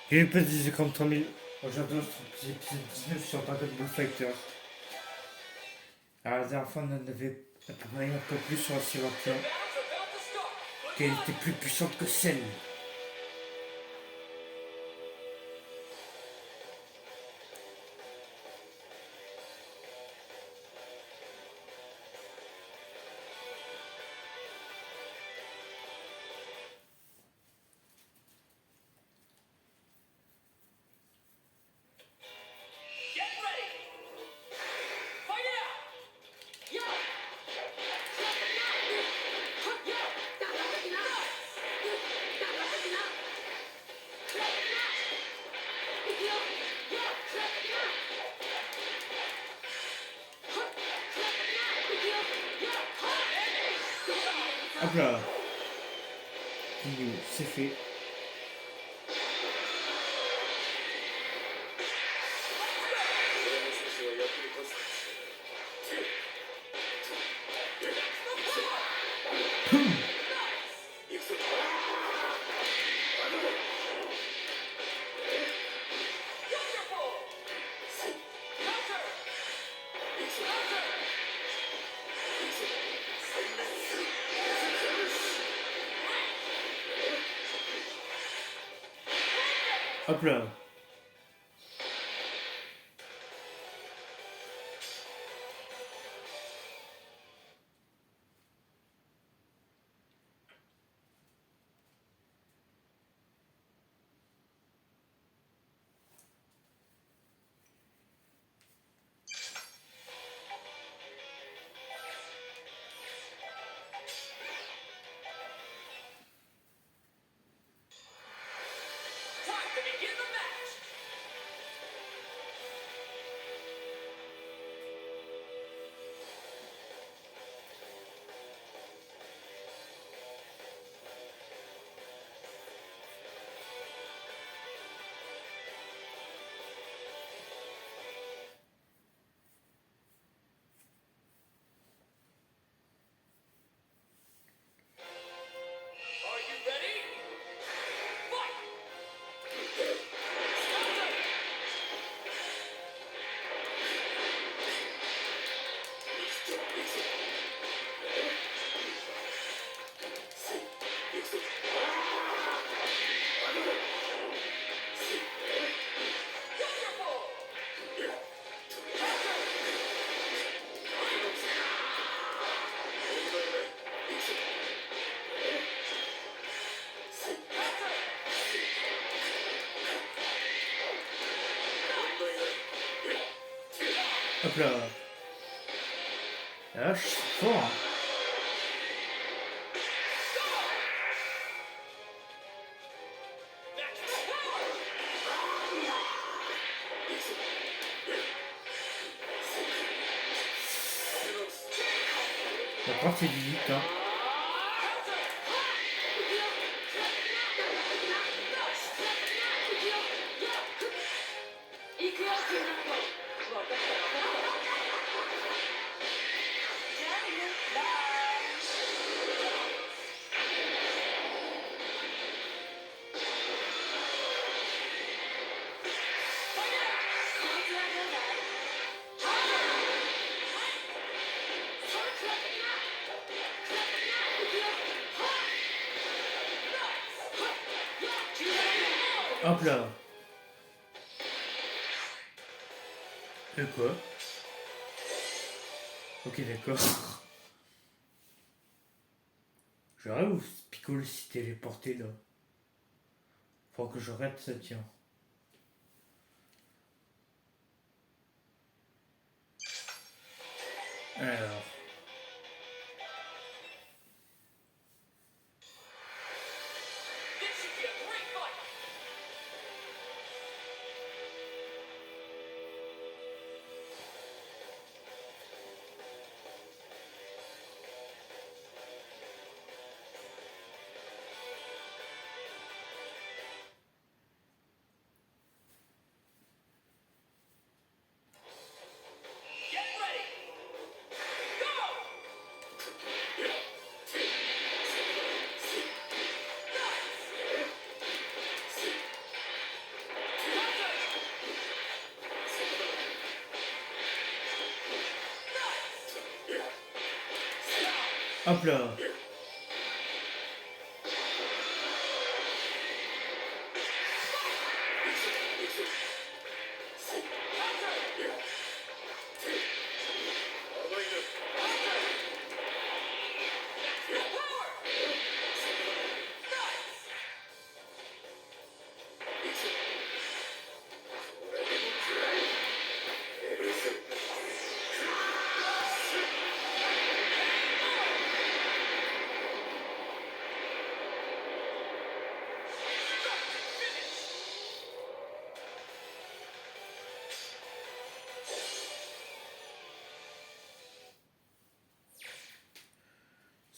J'ai pas dit 53 000. Oh, j'adore cet épisode 19 sur Dragon Ball Fighter. Alors, la dernière fois, on en avait parlé un peu plus sur la Silentia, qu'elle était plus puissante que celle. Hop là, c'est fait. Hop là. Hop là. Là, je suis fort. Hein. La partie du vite, hein. Hop là. Quoi? Ok, d'accord. J'arrive où Piccolo s'est téléporté là. Faut que je rate ça, tiens. Alors. Hop là.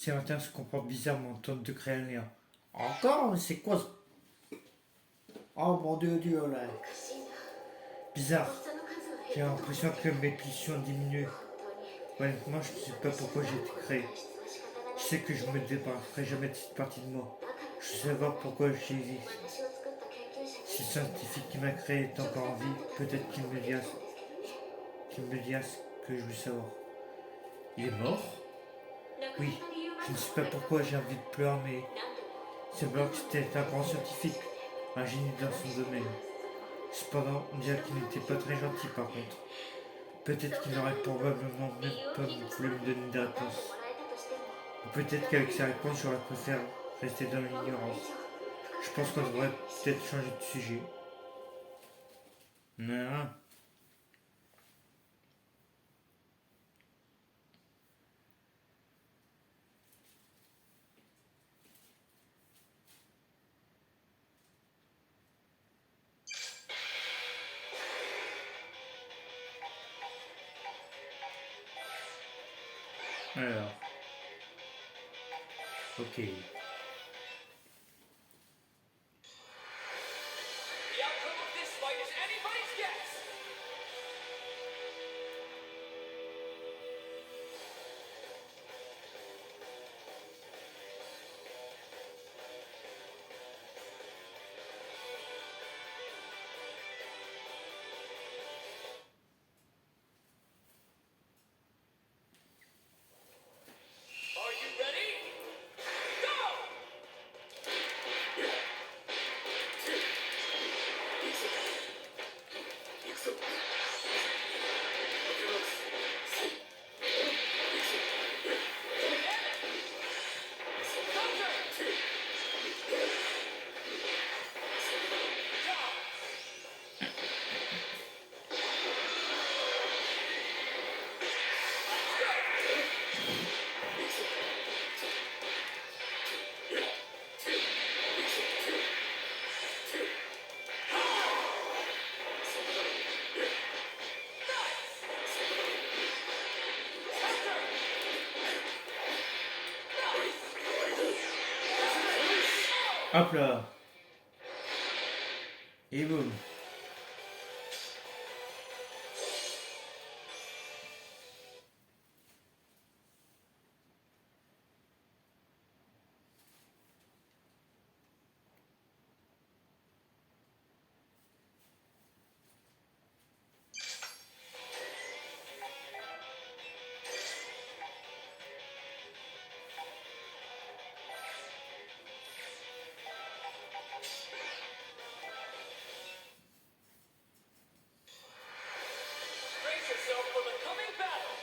Sébastien se comporte bizarrement, tente de créer un lien. Encore? C'est quoi ce... Oh mon dieu là. Bizarre. J'ai l'impression que mes pulsions diminuent. Honnêtement, je ne sais pas pourquoi j'ai été créé. Je sais que je me débarrasserai jamais de cette partie de moi. Je veux savoir pourquoi j'existe. Si le scientifique qui m'a créé est encore en vie, peut-être qu'il me dira ce que je veux savoir. Il est mort? Oui, je ne sais pas pourquoi j'ai envie de pleurer, mais c'est vrai que c'était un grand scientifique, un génie dans son domaine. Cependant, on dirait qu'il n'était pas très gentil par contre. Peut-être qu'il n'aurait probablement même pas voulu me donner des réponses. Ou peut-être qu'avec ses réponses, j'aurais préféré rester dans l'ignorance. Je pense qu'on devrait peut-être changer de sujet. Non. Alors. Ok. The outcome of this fight is anybody's guess. Are you ready? Go! Hop là. Et boum. Brace yourself for the coming battle.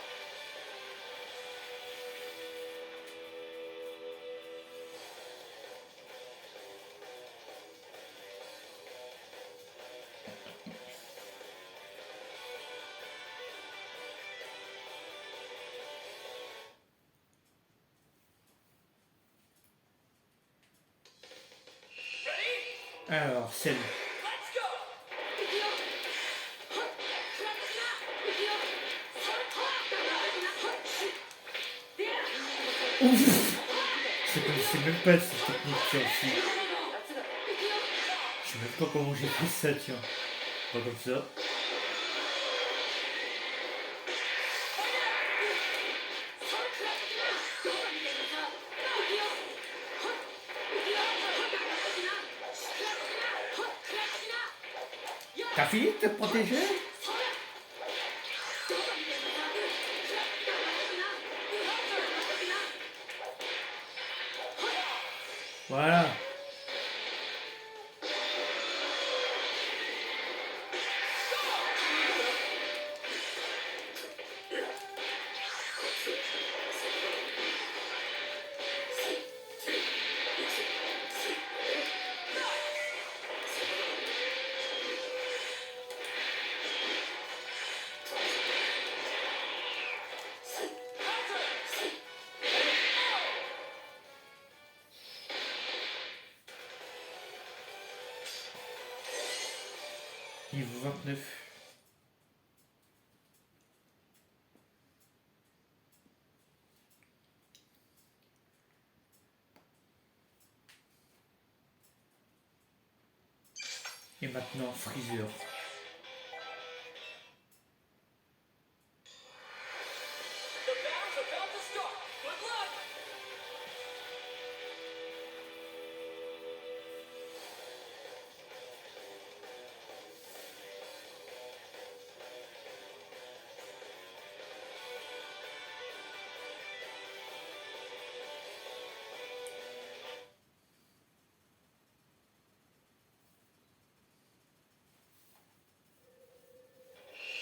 Ready? Alors, scène. Let's go! Je connaissais même pas cette technique tiens, aussi. Je sais même pas comment j'ai fait ça, tiens. Pas comme ça. T'as fini de te protéger? Voilà. Niveau 29. Et maintenant, Freezer. The battle's about to start. Good luck.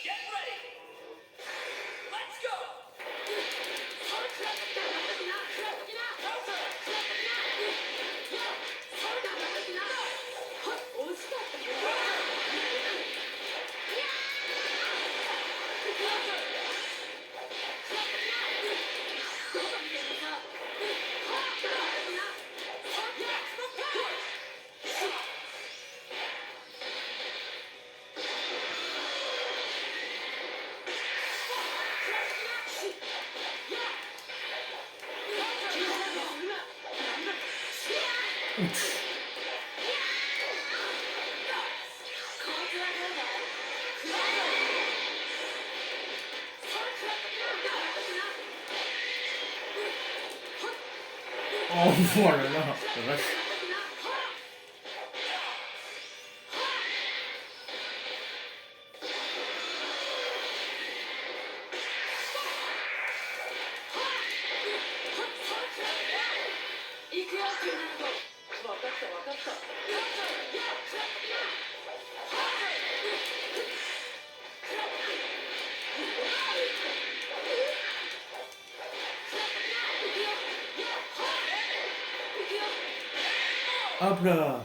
Get ready. Let's go. Oh voilà là, la vache. Hop là.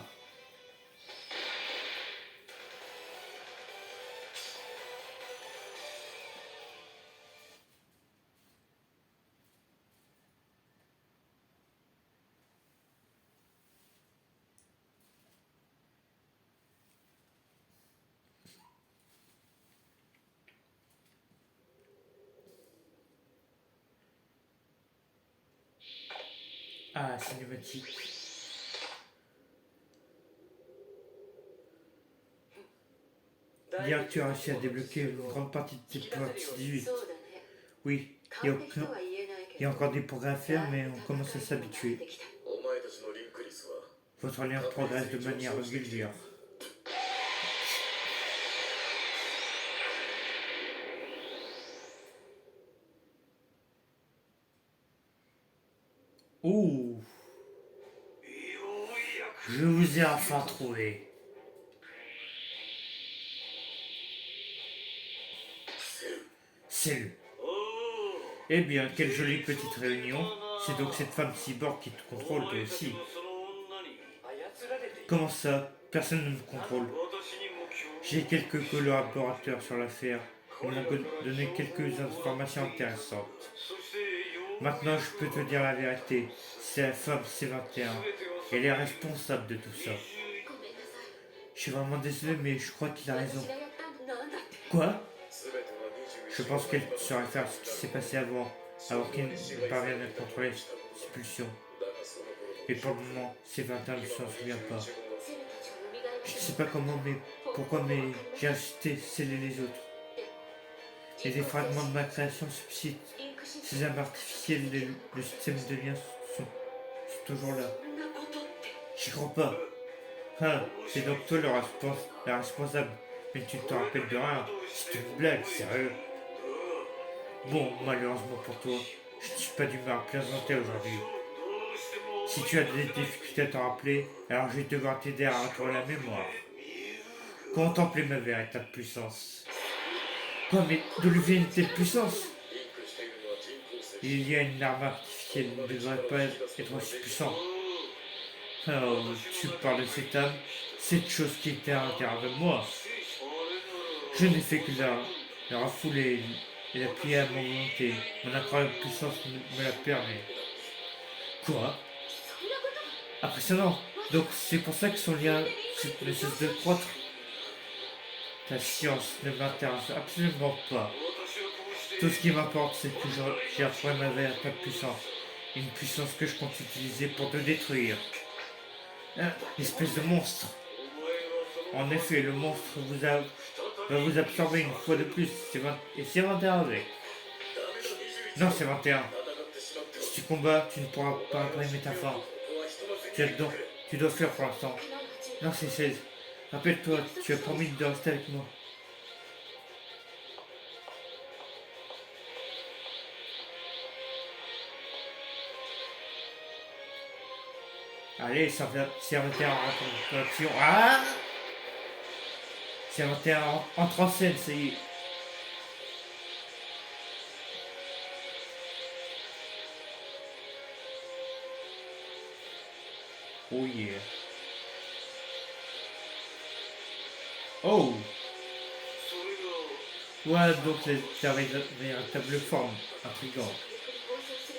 Ah, cinématique. Dire que tu as réussi à débloquer une grande partie de tes pouvoirs 18. Oui, il y a encore des progrès à faire, mais on commence à s'habituer. Votre lien progresse de manière régulière. Ouh, je vous ai enfin trouvé. Celle. Eh bien, quelle jolie petite réunion. C'est donc cette femme cyborg qui te contrôle, toi aussi. Comment ça? Personne ne me contrôle. J'ai quelques collaborateurs sur l'affaire. Ils m'ont donné quelques informations intéressantes. Maintenant, je peux te dire la vérité. C'est la femme C21. Elle est responsable de tout ça. Je suis vraiment désolé, mais je crois qu'il a raison. Quoi? Je pense qu'elle se réfère à ce qui s'est passé avant qu'il ne parvienne à contrôler ses pulsions. Mais pour le moment, C21 ne s'en souvient pas. Je ne sais pas comment, mais pourquoi, mais j'ai ajouté sceller les autres. Et des fragments de ma création subsistent. Ces armes artificielles, le système de lien sont toujours là. J'y crois pas. Ah, c'est donc toi la responsable. Mais tu ne te rappelles de rien. C'est une blague, sérieux. Bon, malheureusement pour toi, je ne suis pas d'humeur plaisanter aujourd'hui. Si tu as des difficultés à t'en rappeler, alors je vais devoir t'aider à retrouver la mémoire. Contempler ma véritable puissance. Quoi, mais d'où lui vient une telle puissance? Il y a une arme artificielle, ne devrait pas être aussi puissant. Alors, tu parles de cette âme, cette chose qui était à l'intérieur de moi. Je n'ai fait que la refouler et la plier à mon volonté. Mon incroyable puissance me la permet. Quoi? Impressionnant. Donc c'est pour ça que son lien ne cesse de croître. Ta science ne m'intéresse absolument pas. Tout ce qui m'importe, c'est que j'ai retrouvé ma véritable puissance. Une puissance que je compte utiliser pour te détruire. Espèce de monstre. En effet, le monstre va vous absorber une fois de plus. Et c'est 21 avec. Non, c'est 21. Si tu combats, tu ne pourras pas imprimer ta fin. Tu dois faire pour l'instant. Non, c'est 16. Rappelle-toi, tu as promis de rester avec moi. Allez, c'est 21 en action. Ah, c'est 21 entre en scène, ça y est. Oh yeah. Oh. Ouais, donc c'est la véritable forme. Intrigant.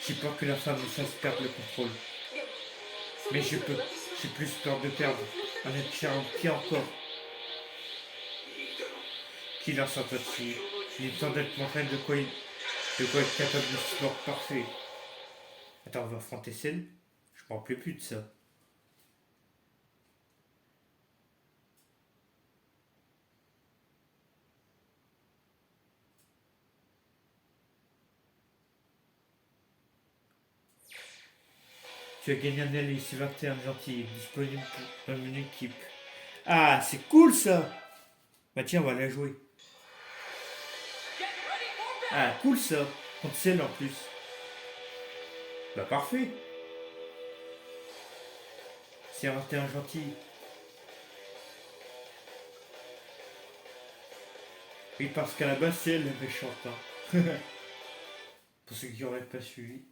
J'ai peur que la femme me fasse perdre le contrôle. Mais j'ai plus peur de perdre un être cher en pied encore. Qui lance un dessus. Il est temps d'être montré de quoi être capable de sport parfait. Attends, on va affronter celle. Je m'en rappelle plus de ça. Tu as gagné un allié, c'est 21 gentil, disponible dans une équipe. Ah, c'est cool ça! Bah tiens, on va la jouer. Ah, cool ça! Contre celle en plus. Bah parfait! C'est 21 gentil. Oui, parce qu'à la base, c'est elle la méchante. Hein. Pour ceux qui n'auraient pas suivi.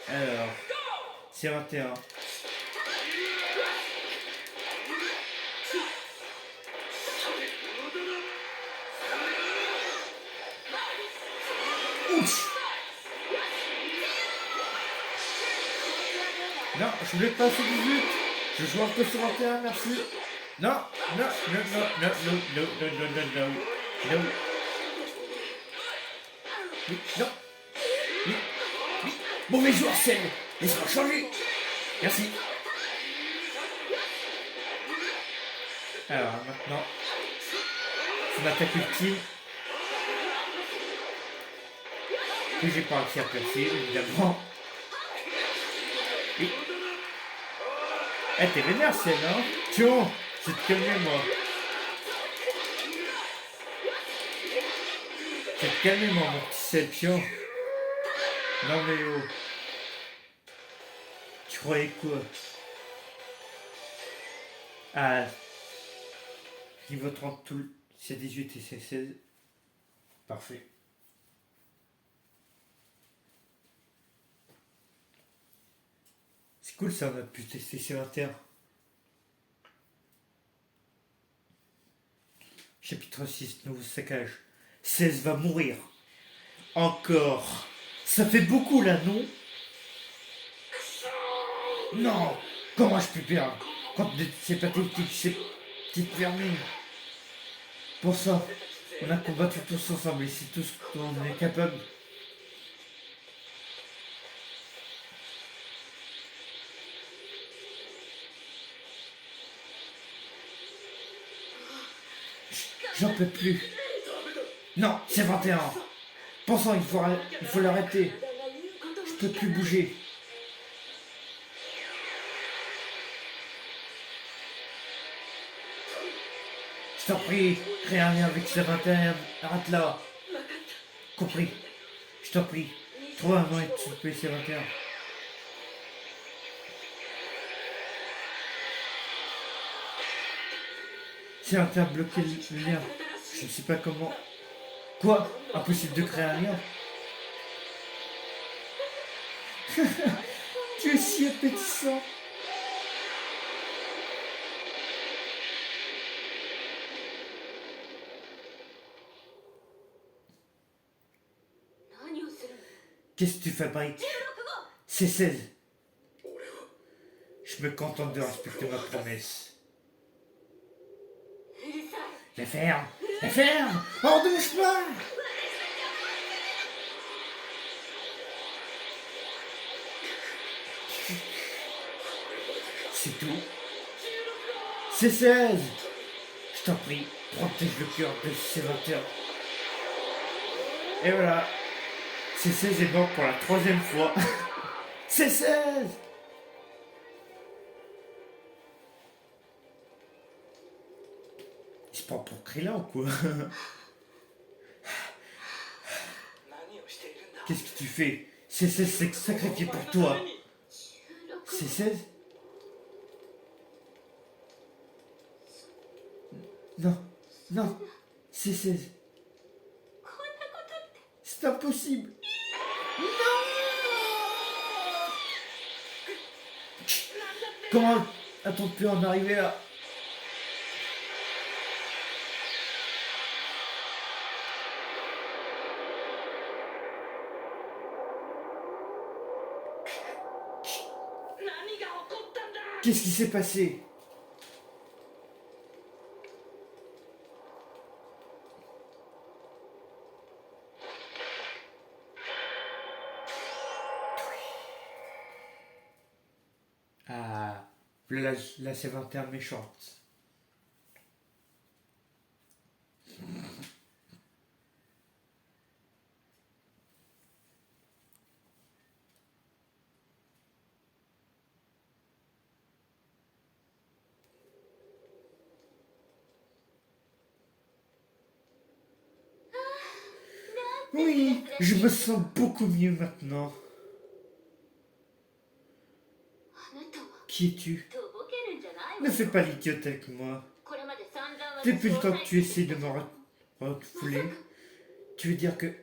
Alors, c'est 21. Ouf! Non, je voulais pas sur 18. Je joue un peu sur 21, merci. Non, non, non, non, non, non, non, non, non, non, non, non. Oui, non. Oui, oui. Mauvais joueur, c'est. Laisse-moi changer. Merci. Alors, maintenant, son attaque ultime. Que j'ai pas réussi à percer, évidemment. Oui. Eh, t'es vénère, celle, hein? Tiens, je vais te calmer, moi. Je vais te calmer, moi, mon petit sel, tiens. Non, mais oh. Tu croyais quoi? Ah. Niveau 30, tout. C'est 18 et c'est 16. Parfait. C'est cool ça, on a pu tester sur Inter. Chapitre 6, nouveau saccage. 16 va mourir. Encore. Ça fait beaucoup là, non? Non. Comment je peux perdre? Quand c'est pathétique, c'est petite vermine. Pour ça, on a combattu tous ensemble et c'est tout ce dont on est capable. J'en peux plus. Non, c'est 21. Pensons, il faut l'arrêter. Je peux plus bouger. Je t'en prie, crée un lien avec ce 21. Arrête là. compris. Je t'en prie. Trouve un moyen de soulever ces 21. C'est un terme bloqué le lien. Je ne sais pas comment. Quoi? Impossible de créer un lien. Tu es si appétissant. Qu'est-ce que tu fabriques? C'est 16. Je me contente de respecter ma promesse. La ferme! La ferme! Hors de mon chemin! C'est tout. C'est 16. Je t'en prie, protège le cœur de ces 21. Et voilà. C'est 16 est mort pour la 3e fois. C'est 16. Il se prend pour Krillin ou quoi? Qu'est-ce que tu fais? C'est 16 s'est sacrifié pour toi. C'est 16? Non, non, c'est 16. C'est impossible. Non! Comment a-t-on pu en arriver là? Qu'est-ce qui s'est passé? Ah, là c'est 21 méchante. Oui, je me sens beaucoup mieux maintenant. Qui es-tu? Ne fais pas l'idiote avec moi. Depuis le temps que tu essaies de me refouler, tu veux dire que...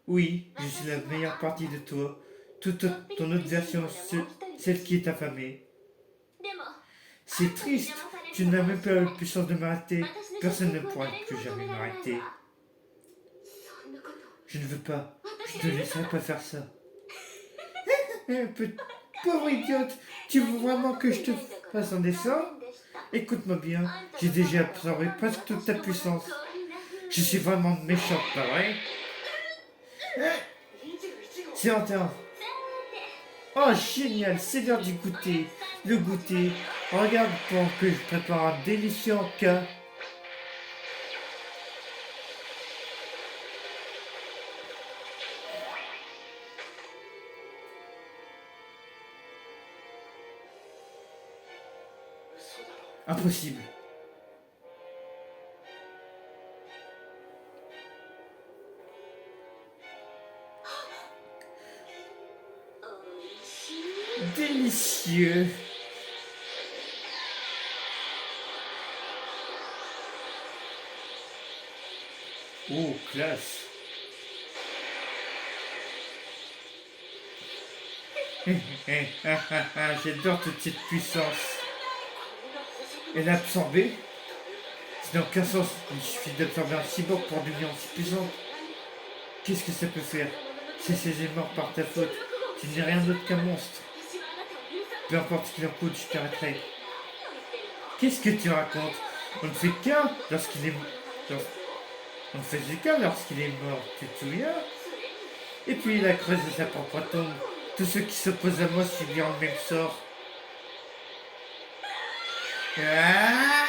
Oui, je suis la meilleure partie de toi. Toute ton autre version, celle qui est affamée. C'est triste, tu n'as même pas la puissance de m'arrêter. Personne ne pourra plus jamais m'arrêter. Je ne veux pas, je ne te laisserai pas faire ça. Pauvre idiote, tu veux vraiment que je te fasse un dessin? Écoute-moi bien, j'ai déjà absorbé presque toute ta puissance. Je suis vraiment méchante, pas vrai? C'est 21. Oh, génial, c'est l'heure du goûter. Le goûter. Regarde pendant que je prépare un délicieux encas. Impossible. Délicieux. Oh, classe. J'adore toute cette puissance. Elle a absorbé. C'est dans aucun sens. Il suffit d'absorber un cyborg pour devenir aussi puissant. Qu'est-ce que ça peut faire? C'est ces morts par ta faute. Tu n'es rien d'autre qu'un monstre. Peu importe ce qu'il en coûte, je t'arrêterai. Qu'est-ce que tu racontes? On ne fait qu'un lorsqu'il est mort. On ne faisait qu'un lorsqu'il est mort, tu te souviens? Et puis il a creusé sa propre tombe. Tous ceux qui s'opposent à moi subiront le même sort. Ah!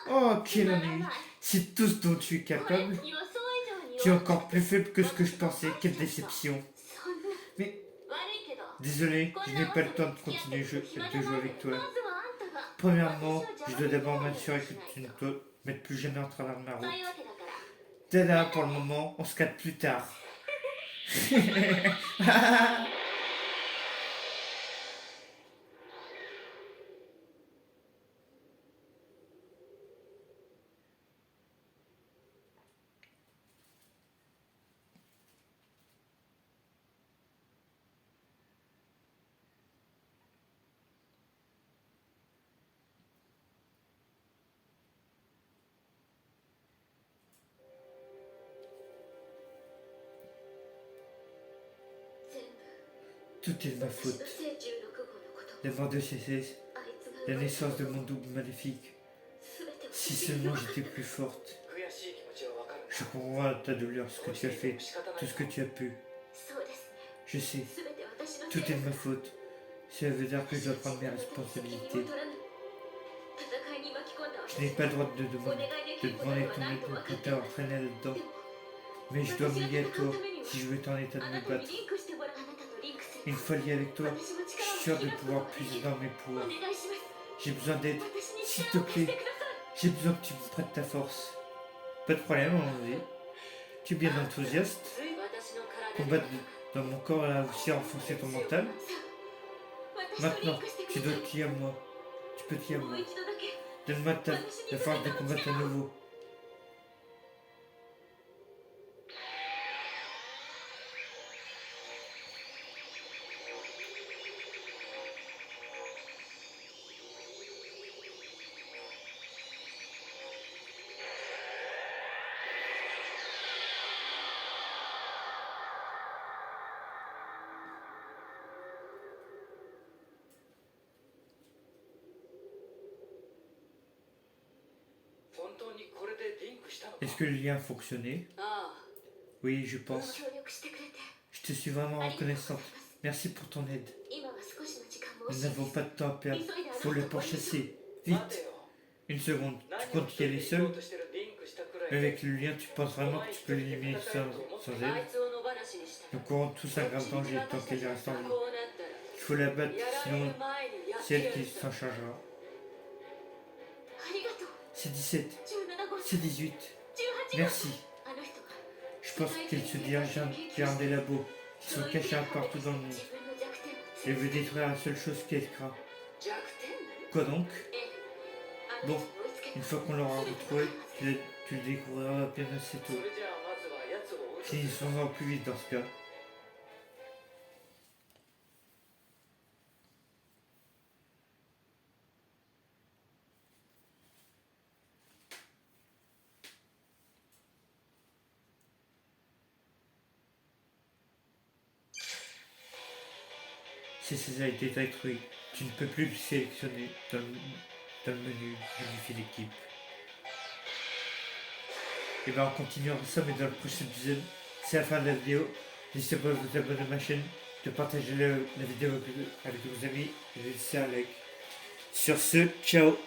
Oh, quel ennui! C'est tout ce dont tu es capable. Tu es encore plus faible que ce que je pensais. Quelle déception! Mais Désolé, je n'ai pas le temps de continuer de jouer avec toi. Premièrement, je dois d'abord m'assurer que tu ne te mettes plus jamais en travers de ma route. Tada, pour le moment, on se capte plus tard. Tout est de ma faute. La mort de CC, la naissance de mon double maléfique. Si seulement j'étais plus forte. 悔しい気持ちはわかる。 Je comprends ta douleur, ce que tu as fait, tout ce que tu as pu. Je sais, tout est de ma faute. Cela veut dire que je dois prendre mes responsabilités. Je n'ai pas le droit de demander ton époux pour t'avoir traîné là-dedans. Mais je dois me lier à toi si je veux être en état de me battre. Une fois lié avec toi, je suis sûr de pouvoir puiser dans mes pouvoirs. J'ai besoin d'aide, s'il te plaît. J'ai besoin que tu me prêtes ta force. Pas de problème, allons-y. Tu es bien enthousiaste. Combattre dans mon corps a aussi renforcé ton mental. Maintenant, tu dois te lier à moi. Tu peux te lier à moi. Donne-moi la force de combattre à nouveau. Est-ce que le lien a fonctionné? Oui, je pense. Je te suis vraiment reconnaissante. Merci pour ton aide. Nous n'avons pas de temps à perdre. Il faut le pourchasser. Vite. Une seconde. Tu comptes y aller seul? Avec le lien, tu penses vraiment que tu peux l'éliminer sans aide? Nous courons tous un grave danger tant qu'elle reste en vie. Il faut la battre, sinon c'est elle qui s'en chargera. C'est 17. C'est 18. Merci. Je pense qu'elle se dirige vers des labos qui sont cachés un partout dans le monde. Elle veut détruire la seule chose qui est craint. Quoi donc? Bon, une fois qu'on l'aura retrouvé, tu le découvriras bien assez tôt. Finissons au plus vite dans ce cas. CC a été détruit. Tu ne peux plus le sélectionner dans le menu modifier l'équipe. Et bien on continuera ça mais dans le prochain épisode. C'est la fin de la vidéo. N'hésitez pas à vous abonner à ma chaîne, de partager la vidéo avec vos amis et de laisser un like. Sur ce, ciao.